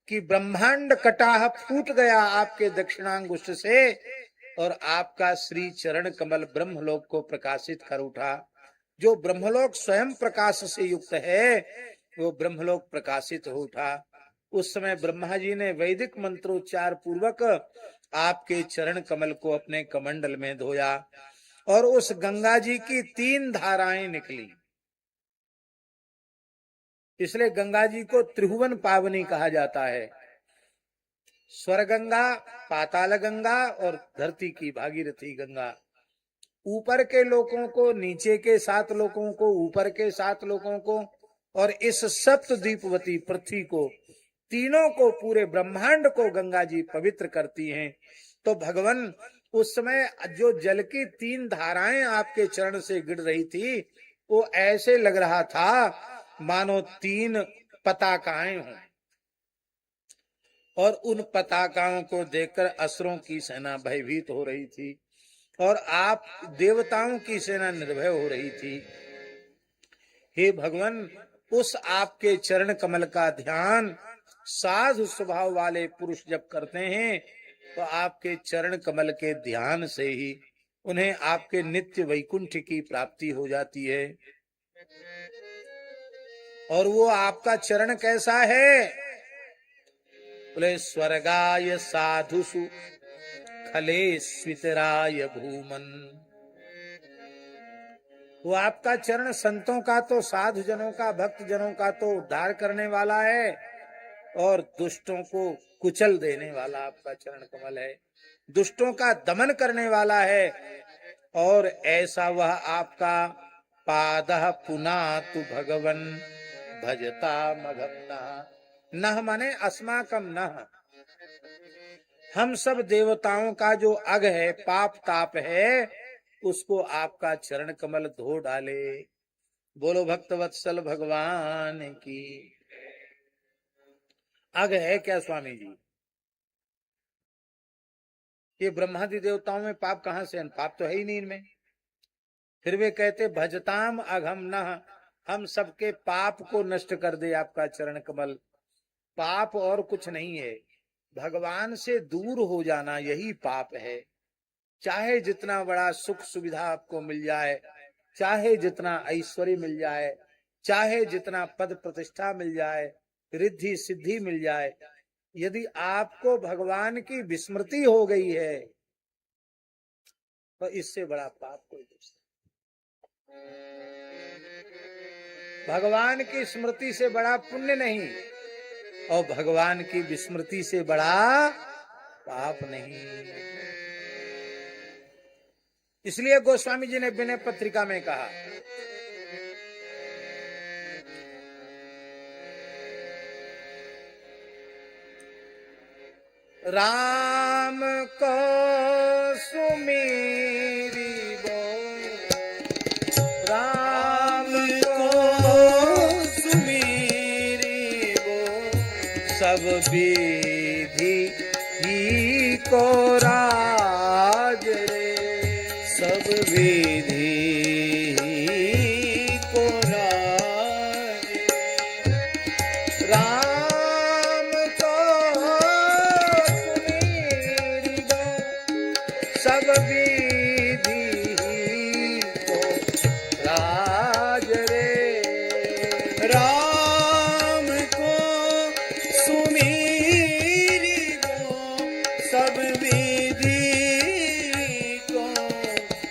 कि ब्रह्मांड कटाह फूट गया आपके दक्षिणांगुष्ठ से, और आपका श्री चरण कमल ब्रह्मलोक को प्रकाशित कर उठा। जो ब्रह्मलोक स्वयं प्रकाश से युक्त है, वो ब्रह्मलोक प्रकाशित हो उठा। उस समय ब्रह्मा जी ने वैदिक मंत्रोच्चार पूर्वक आपके चरण कमल को अपने कमंडल में धोया, और उस गंगा जी की 3 धाराएं निकली। इसलिए गंगा जी को त्रिभुवन पावनी कहा जाता है, स्वर गंगा, पाताल गंगा और धरती की भागीरथी गंगा। ऊपर के लोगों को, नीचे के 7 लोगों को, ऊपर के 7 लोगों को, और इस सप्तद्वीपवती पृथ्वी को, तीनों को, पूरे ब्रह्मांड को गंगा जी पवित्र करती हैं। तो भगवान उस समय जो जल की 3 धाराएं आपके चरण से गिर रही थी, वो ऐसे लग रहा था मानो 3 पताकाएं हों, और उन पताकाओं को देखकर असुरों की सेना भयभीत हो रही थी, और आप देवताओं की सेना निर्भय हो रही थी। हे भगवान, उस आपके चरण कमल का ध्यान साधु स्वभाव वाले पुरुष जब करते हैं, तो आपके चरण कमल के ध्यान से ही उन्हें आपके नित्य वैकुंठ की प्राप्ति हो जाती है। और वो आपका चरण कैसा है? बोले, स्वर्गाय साधुषु खले स्वितराय भूमन। वो आपका चरण संतों का तो, साधु जनों का, भक्त जनों का तो उद्धार करने वाला है, और दुष्टों को कुचल देने वाला आपका चरण कमल है, दुष्टों का दमन करने वाला है। और ऐसा वह आपका पादः पुनातु भगवन् भजता मघम नः। नः माने अस्माकम नः, हम सब देवताओं का जो अग है, पाप ताप है, उसको आपका चरण कमल धो डाले। बोलो भक्त वत्सल भगवान की। आगे है क्या स्वामी जी, ये ब्रह्मादि देवताओं में पाप कहां से, पाप तो है ही नहीं इनमें। फिर वे कहते भजताम अघम न, हम सबके पाप को नष्ट कर दे आपका चरण कमल। पाप और कुछ नहीं है, भगवान से दूर हो जाना यही पाप है। चाहे जितना बड़ा सुख सुविधा आपको मिल जाए, चाहे जितना ऐश्वर्य मिल जाए, चाहे जितना पद प्रतिष्ठा मिल जाए, रिद्धि सिद्धि मिल जाए, यदि आपको भगवान की विस्मृति हो गई है तो इससे बड़ा पाप कोई नहीं। भगवान की स्मृति से बड़ा पुण्य नहीं और भगवान की विस्मृति से बड़ा पाप नहीं। इसलिए गोस्वामी जी ने विनय पत्रिका में कहा, राम को सुमेरी बो, राम को सुमेरी बो, सब विधि ही को राज रे, सब विधि को राज। राम को सुमेरी बो, सब विधि को राज रे, राम को सुमेरी गो, सब विधि को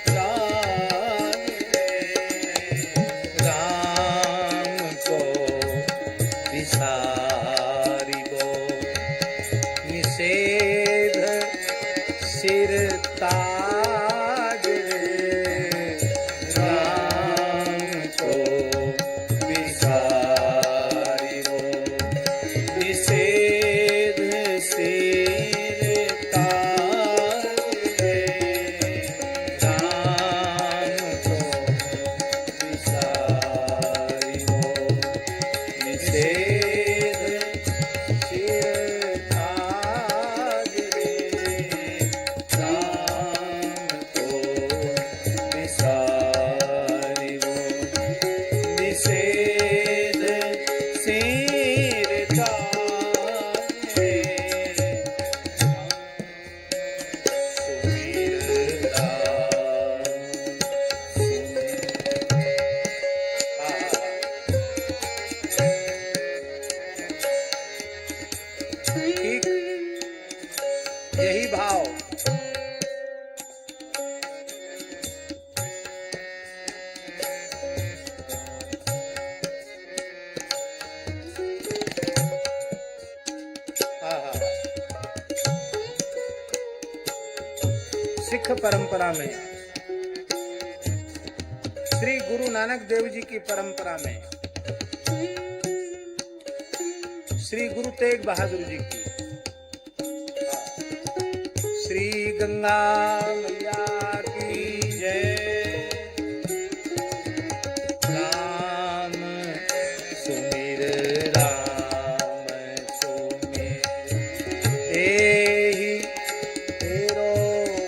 राज रे। राम को विसारी बो, निषेध सिर ताज रे, राम को विसारी हो, निषेध सिर ताज रे। राम को विसारी हो, निषेध सिर ताज रे, राम को विसारी हो, निषेध सिर ताज रे। सुमिर राम, ठीक यही भाव सिख परंपरा में, श्री गुरु नानक देव जी की परंपरा में, श्री गुरु तेग बहादुर जी की, श्री गंगा मैया की जय। राम सुमिर राम सुमिर, एहि तेरो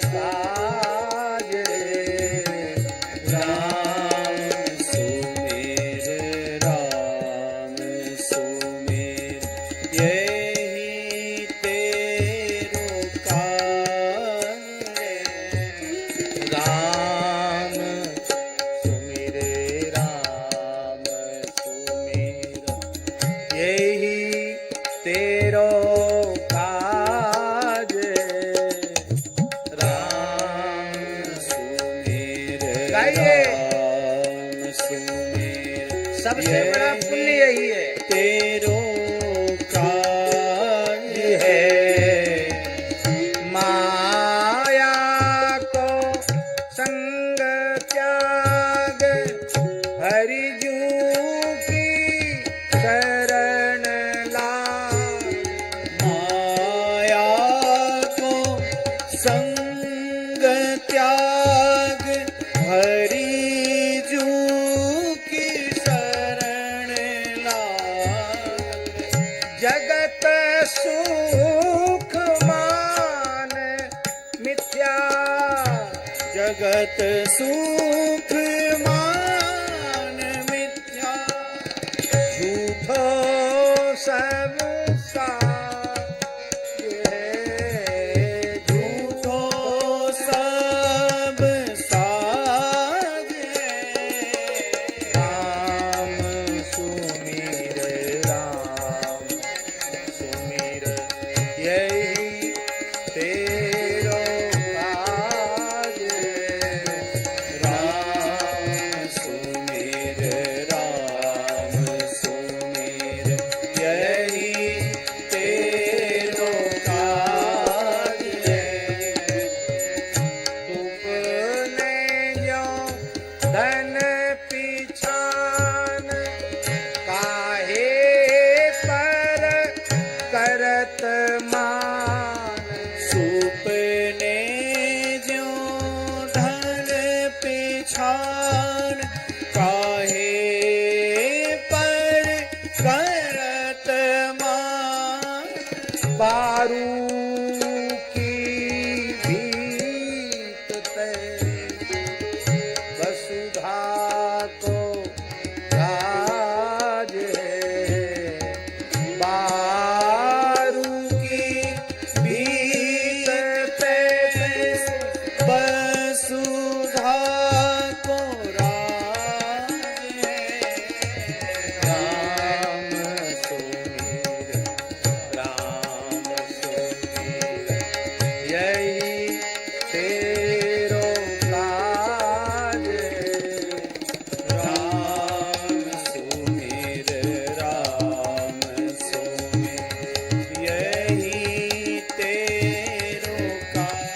काज रे, राम सुमिर राम सुमिर, यही तेरो काज रे। राम सुमिर राम सुमिर, यही तेरो काज। राम सुमिर गाइए। राम सुमिर, सबसे बड़ा पुण्य यही है, तेरो काज है माया को संग त्याग, हरि जू की शरण लाग। माया को संग त्याग, हरि जू की सुख मान मिथ्या, जगत सुख मान मिथ्या, झूठो सब साज है, झूठो सब साज है। राम सुमिर राम सुमिर यही तेरो काज है। राम सुमिर यही तेरो काज है। तुमने जो धन पिछान काहे पर करत मान, सुपने ज्यों धन पिछान काहे पर करत मान। बारू की भीत ते वसुधा को राज है। बारू की भीत ते वसुधा को राज है। राम सुमिर यही तेरो काज है। राम सुमिर यही तेरो काज।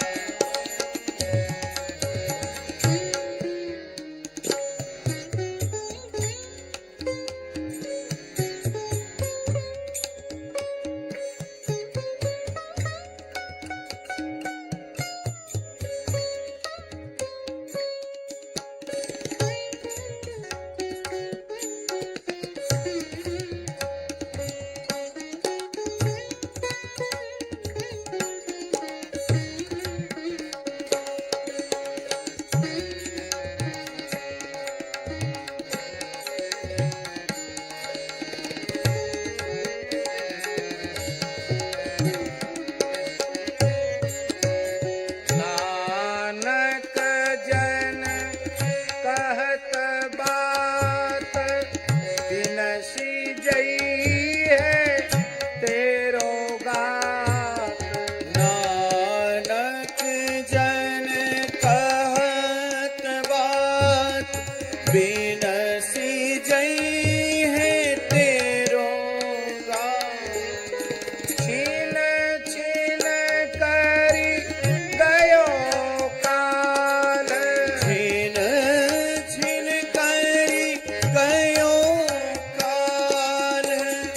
नानक जन कहत बात बिनसी जई है तेरो गात। नानक जन कहत बात बिनसी जई है तेरो गात। छीन छीन करी गयो काल, छिन छिन करी गयो काल।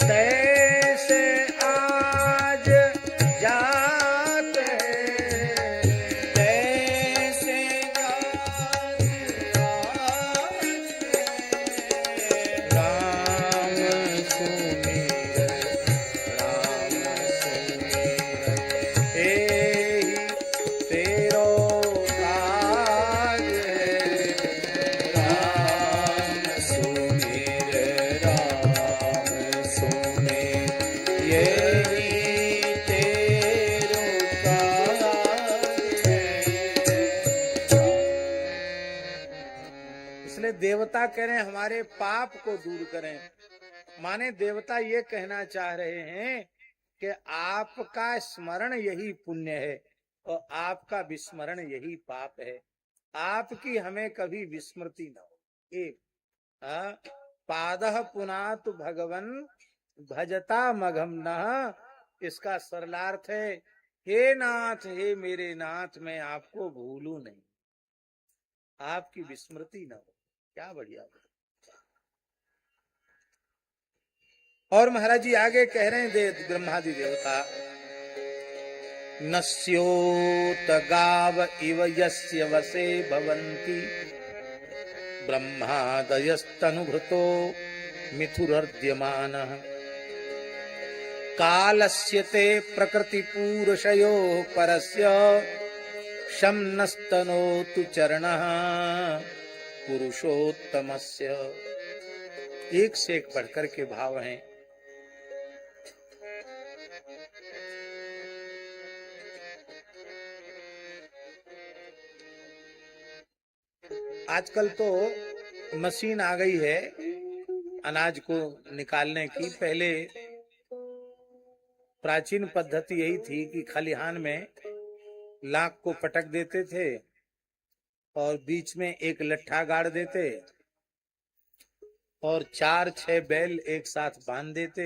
तैसे आज जात है। तैसे जात आज है। राम सुमिर एहि तेरो काज है। राम सुमिर यही तेरो काज है। इसलिए देवता कह रहे हैं हमारे पाप को दूर करें। माने देवता ये कहना चाह रहे हैं कि आपका स्मरण यही पुण्य है और आपका विस्मरण यही पाप है। आपकी हमें कभी विस्मृति न हो। एक पादः पुनातु भगवन भजता मघम नः, इसका सरलार्थ है हे नाथ हे मेरे नाथ मैं आपको भूलूं नहीं, आपकी विस्मृति न हो। क्या बढ़िया। और महाराज जी आगे कह रहे हैं ब्रह्मादि देवता नस्योत गाव इव यस्य वसे भवन्ति ब्रह्मादयस्तनुभृतो मिथुरर्द्यमानः कालस्य ते प्रकृति पूरुषयो परस्य शं नस्तनोतु चरणः पुरुषोत्तमस्य। एक से एक बढ़कर के भाव हैं। आजकल तो मशीन आ गई है अनाज को निकालने की। पहले प्राचीन पद्धति यही थी कि खलिहान में लाख को पटक देते थे और बीच में एक लट्ठा गाड़ देते और 4-6 बैल एक साथ बांध देते,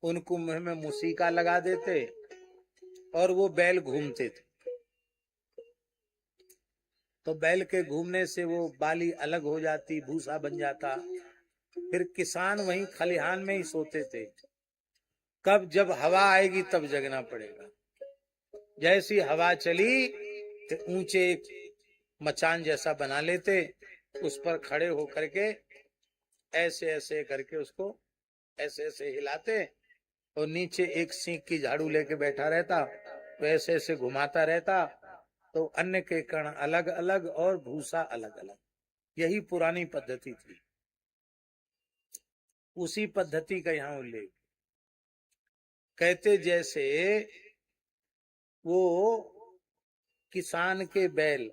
उनको मुंह में मुसीका लगा देते और वो बैल घूमते थे। तो बैल के घूमने से वो बाली अलग हो जाती, भूसा बन जाता। फिर किसान वहीं खलिहान में ही सोते थे। कब जब हवा आएगी तब जगना पड़ेगा। जैसी हवा चली तो ऊंचे एक मचान जैसा बना लेते, उस पर खड़े होकर के ऐसे ऐसे करके उसको ऐसे ऐसे हिलाते और नीचे एक सींग की झाड़ू लेके बैठा रहता, तो ऐसे ऐसे घुमाता रहता, तो अन्न के कण अलग अलग और भूसा अलग अलग। यही पुरानी पद्धति थी। उसी पद्धति का यहाँ उल्लेख। कहते जैसे वो किसान के बैल,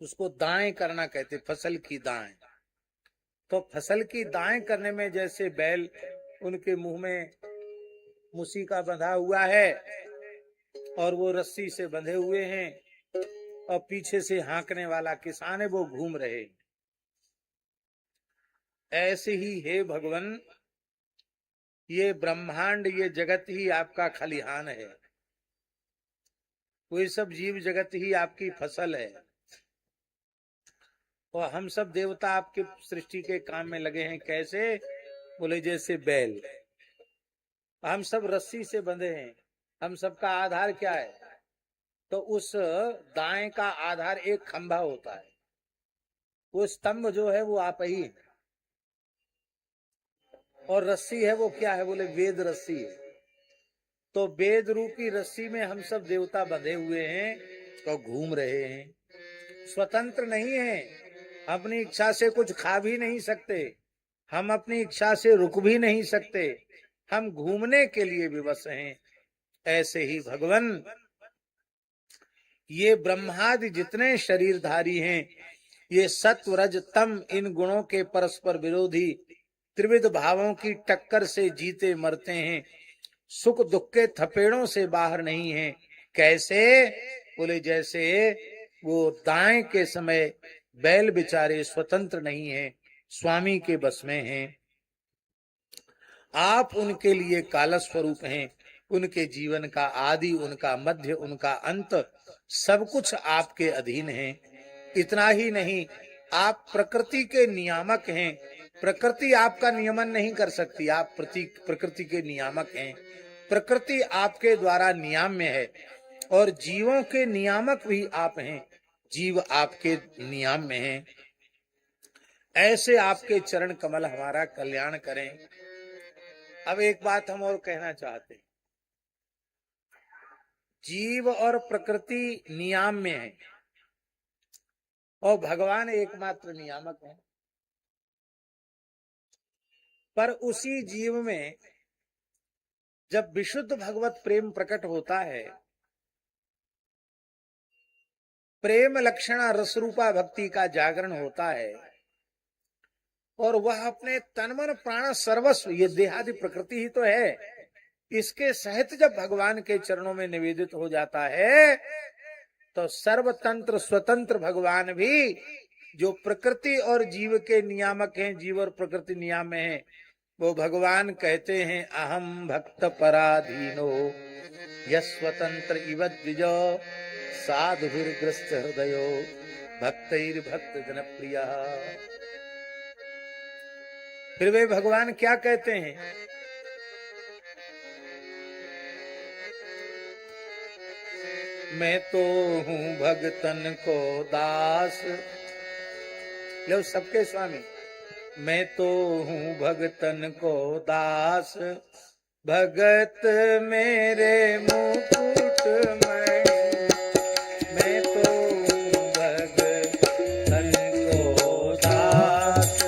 उसको दाएं करना कहते, फसल की दाएं। तो फसल की दाएं करने में जैसे बैल, उनके मुंह में मुसीका बंधा हुआ है और वो रस्सी से बंधे हुए हैं और पीछे से हाँकने वाला किसान है, वो घूम रहे। ऐसे ही हे भगवान, ये ब्रह्मांड, ये जगत ही आपका खलिहान है। वो सब जीव जगत ही आपकी फसल है और हम सब देवता आपके सृष्टि के काम में लगे हैं। कैसे? बोले जैसे बैल। हम सब रस्सी से बंधे हैं। हम सबका आधार क्या है? तो उस दाएं का आधार एक खंभा होता है। वो स्तंभ जो है वो आप ही है। और रस्सी है वो क्या है? बोले वेद रस्सी है। तो वेद रूपी रस्सी में हम सब देवता बंधे हुए हैं तो घूम रहे हैं। स्वतंत्र नहीं है। अपनी इच्छा से कुछ खा भी नहीं सकते, हम अपनी इच्छा से रुक भी नहीं सकते, हम घूमने के लिए विवश हैं। ऐसे ही भगवान, ये ब्रह्मादि जितने शरीरधारी हैं, ये सत्व रज तम, इन गुणों के परस्पर विरोधी त्रिविध भावों की टक्कर से जीते मरते हैं। सुख दुख के थपेड़ों से बाहर नहीं है। कैसे? बोले जैसे वो दाएं के समय बैल बेचारे स्वतंत्र नहीं है, स्वामी के बस में हैं। आप उनके लिए काल स्वरूप हैं। उनके जीवन का आदि, उनका मध्य, उनका अंत, सब कुछ आपके अधीन है। इतना ही नहीं, आप प्रकृति के नियामक हैं। प्रकृति आपका नियमन नहीं कर सकती, आप प्रकृति के नियामक हैं। प्रकृति आपके द्वारा नियाम्य है और जीवों के नियामक भी आप हैं। जीव आपके नियम में हैं। ऐसे आपके चरण कमल हमारा कल्याण करें। अब एक बात हम और कहना चाहते हैं। जीव और प्रकृति नियाम में है और भगवान एकमात्र नियामक है। पर उसी जीव में जब विशुद्ध भगवत प्रेम प्रकट होता है, प्रेम लक्षणा रसरूपा भक्ति का जागरण होता है और वह अपने तन मन प्राण सर्वस्व, ये देहादि प्रकृति ही तो है, इसके सहित जब भगवान के चरणों में निवेदित हो जाता है, तो सर्वतंत्र स्वतंत्र भगवान भी, जो प्रकृति और जीव के नियामक हैं, जीव और प्रकृति नियाम में है, वो भगवान कहते हैं अहम भक्त पराधीनो यस्वतंत्र इव द्विजो साधुभिर्ग्रस्त हृदयो भक्तैर्भक्त जनप्रिया। फिर वे भगवान क्या कहते हैं? मैं तो हूँ भगतन को दास, लो सबके स्वामी। मैं तो हूँ भगतन को दास, भगत मेरे मुकुट मणि। मैं तो हूँ भगतन को दास,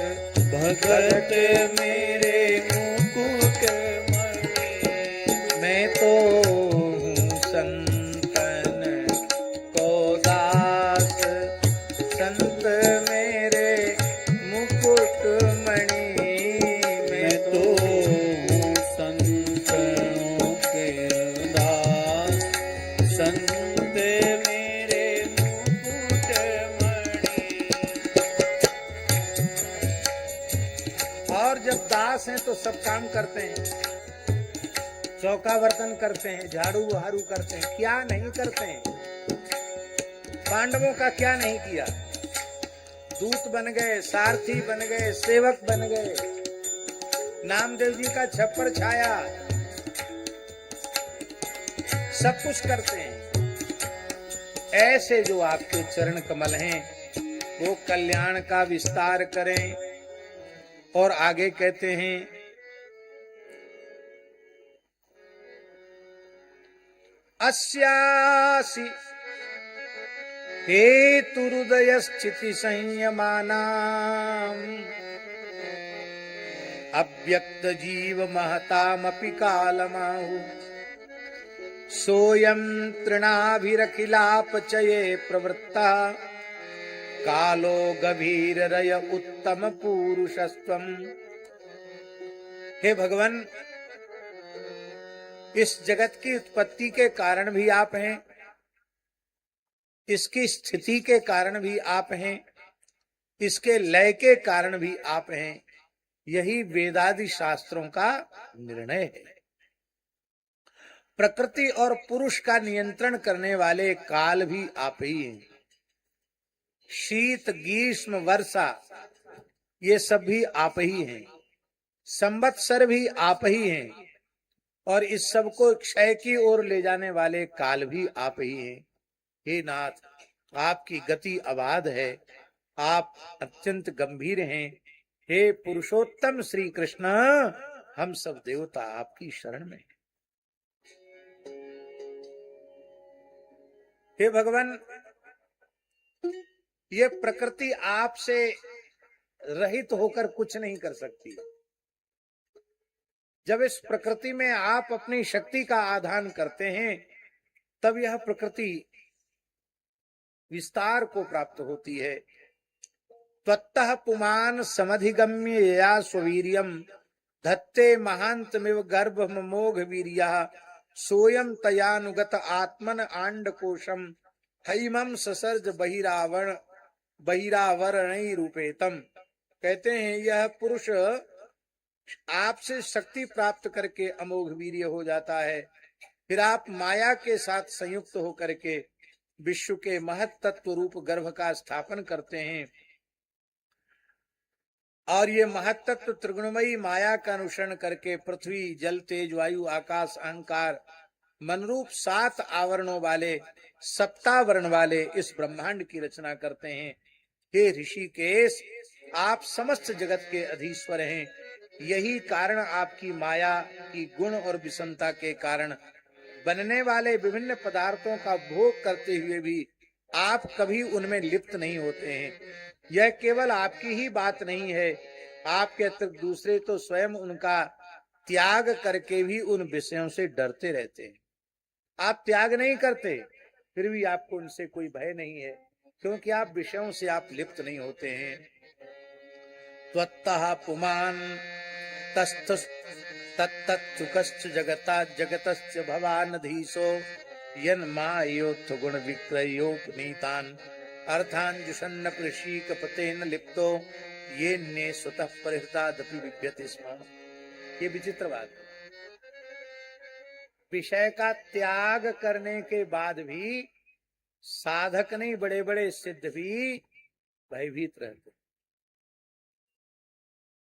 भगत मेरे मुकुट मणि। मैं तो हूँ संतन को दास, संत मेरे मुकुट मणि। मैं तो हूँ संतों के दास, संत मेरे मुकुट मणि। और जब दास हैं तो सब काम करते हैं, चौका बर्तन करते हैं, झाड़ू बहारू करते हैं, क्या नहीं करते हैं। पांडवों का क्या नहीं किया, दूत बन गए, सारथी बन गए, सेवक बन गए, नामदेव जी का छप्पर छाया, सब कुछ करते हैं। ऐसे जो आपके चरण कमल हैं वो कल्याण का विस्तार करें। और आगे कहते हैं, अस्यासि हेतुहृदय स्थिति संयमानाम् अव्यक्त जीव महतामपि कालमाहु सोऽयं तृणाभिरखिलापचये प्रवृत्ता कालो गभीररय उत्तम पुरुषस्त्वम्। हे भगवान, इस जगत की उत्पत्ति के कारण भी आप हैं, इसकी स्थिति के कारण भी आप हैं, इसके लय के कारण भी आप हैं। यही वेदादि शास्त्रों का निर्णय है। प्रकृति और पुरुष का नियंत्रण करने वाले काल भी आप ही हैं। शीत ग्रीष्म वर्षा ये सब भी आप ही हैं। संवत्सर भी आप ही हैं। और इस सब को क्षय की ओर ले जाने वाले काल भी आप ही हैं। हे नाथ, आपकी गति अबाध है, आप अत्यंत गंभीर हैं। हे पुरुषोत्तम श्री कृष्ण, हम सब देवता आपकी शरण में। हे भगवान, ये प्रकृति आपसे रहित होकर कुछ नहीं कर सकती। जब इस प्रकृति में आप अपनी शक्ति का आधान करते हैं तब यह प्रकृति विस्तार को प्राप्त होती है। त्वत्तः पुमान समधिगम्य यया स्ववीर्यम धत्ते महांतमिव गर्भमोघ वीर्यः सोयम तयानुगत आत्मन आंड कोशम हैमम ससर्ज बहिरावरण रूपेतम। कहते हैं यह पुरुष आपसे शक्ति प्राप्त करके अमोघ वीर्य हो जाता है, फिर आप माया के साथ संयुक्त होकर के विश्व के महत तत्व रूप गर्भ का स्थापन करते हैं। और ये महत तत्व त्रिगुणमयी माया का अनुसरण करके पृथ्वी जल तेज वायु आकाश अहंकार मनरूप 7 आवरणों वाले सप्तावरण वाले इस ब्रह्मांड की रचना करते हैं। हे ऋषिकेश, आप समस्त जगत के अधीश्वर हैं। यही कारण आपकी माया की गुण और विषमता के कारण बनने वाले विभिन्न पदार्थों का भोग करते हुए भी आप कभी उनमें लिप्त नहीं होते हैं। यह केवल आपकी ही बात नहीं है, आपके अतिरिक्त दूसरे तो स्वयं उनका त्याग करके भी उन विषयों से डरते रहते हैं। आप त्याग नहीं करते, फिर भी आपको उनसे कोई भय नहीं है, क्योंकि आप विषयों से आप लिप्त नहीं होते हैं। त्वत्तः पुमान तत्तुकश्च जगता जगतश्च भवानधीशो यन्मायोत्थ गुण विक्रयोपनीतान् अर्थान जुषन्न कृषिक पतेन लिप्तो ये ने स्वतः परिहृतादपि विभ्यते स्म। ये विचित्र बात है। विषय का त्याग करने के बाद भी साधक नहीं, बड़े बड़े सिद्ध भी भयभीत रहते।